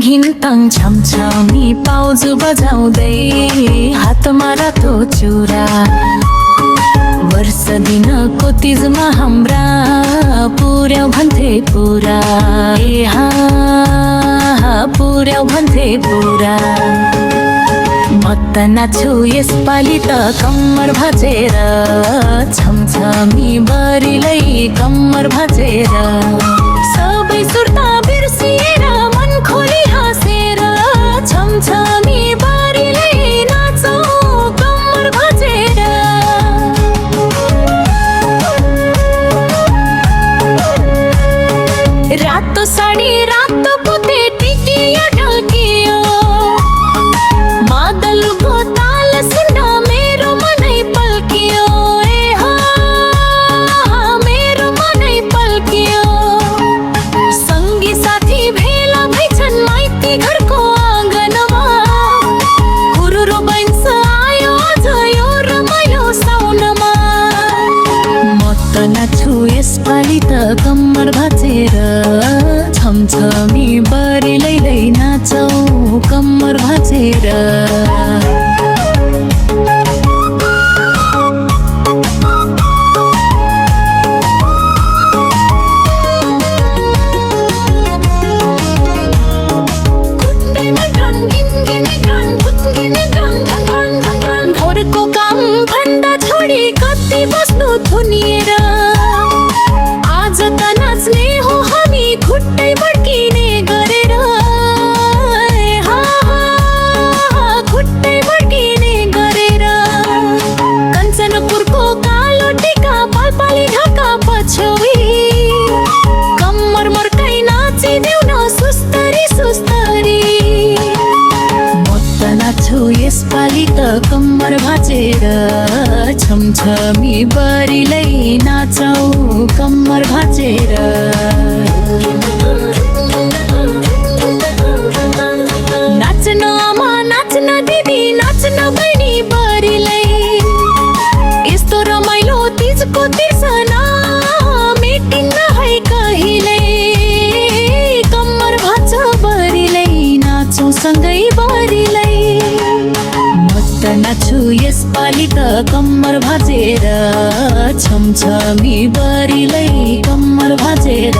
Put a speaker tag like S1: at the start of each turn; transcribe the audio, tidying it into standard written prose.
S1: घिन छमछमी पाउजु बजाउँदै हातमा रातो चुरा वर्ष दिनको तिजमा हाम्रा पुर्याउ भन्थे पुरा ए हा पुर्याउ भन्थे पुरा म त नाच्छु यसपालि त कम्मर भाँचेर छमछमी बरिलै कम्मर भाँचेर सबै सुर्ता बिर्सिएर मन खोली हाँसेर छमछमी बरिलै नाचौँ कम्मर भाँचेर रातो साडी रातो पोते टिकियो ढल्कियो मादलको ताल सुन्दा मेरो मनै पल्कियो ए हा मेरो मनै पल्कियो सँगी साथी भेला भइछन् माइती घरको आँगनमा हुरुरु बन्छ आयो आज यो रमाइलो साउनमा म त नाच्छु यसपालि त कम्मर भाँचेर छमछमी बरिलै नाचौँ कम्मर भाँचेर भोरको काम भन्दा छोडी कति बस्नु थुनिएर आज त नाच्ने हो हामी खुट्टै बड्किने गरेर खुट्टै बड्किने गरेर कञ्चनपुरको कालो टिका पालपाली ढाका पछ्यौरी कम्मर मर्काइ नाचिदेऊ न सुस्तरी सुस्तरी म त नाच्छु यसपालि त कम्मर भाँचेर छमछमी बरिलै नाचौँ कम्मर भाँचेर नाच्न आमा नाच्न दिदी नाच्न बहिनी बरिलै यस्तो रमाइलो तिजको तिर्सना मेटिन्न है कहिल्यै कम्मर भाँच बरिलै नाचौँ सँगै बरिलै म त नाच्छु यसपालि त कम्मर भाँचेर छमछमी बरिलै कम्मर भाँचेर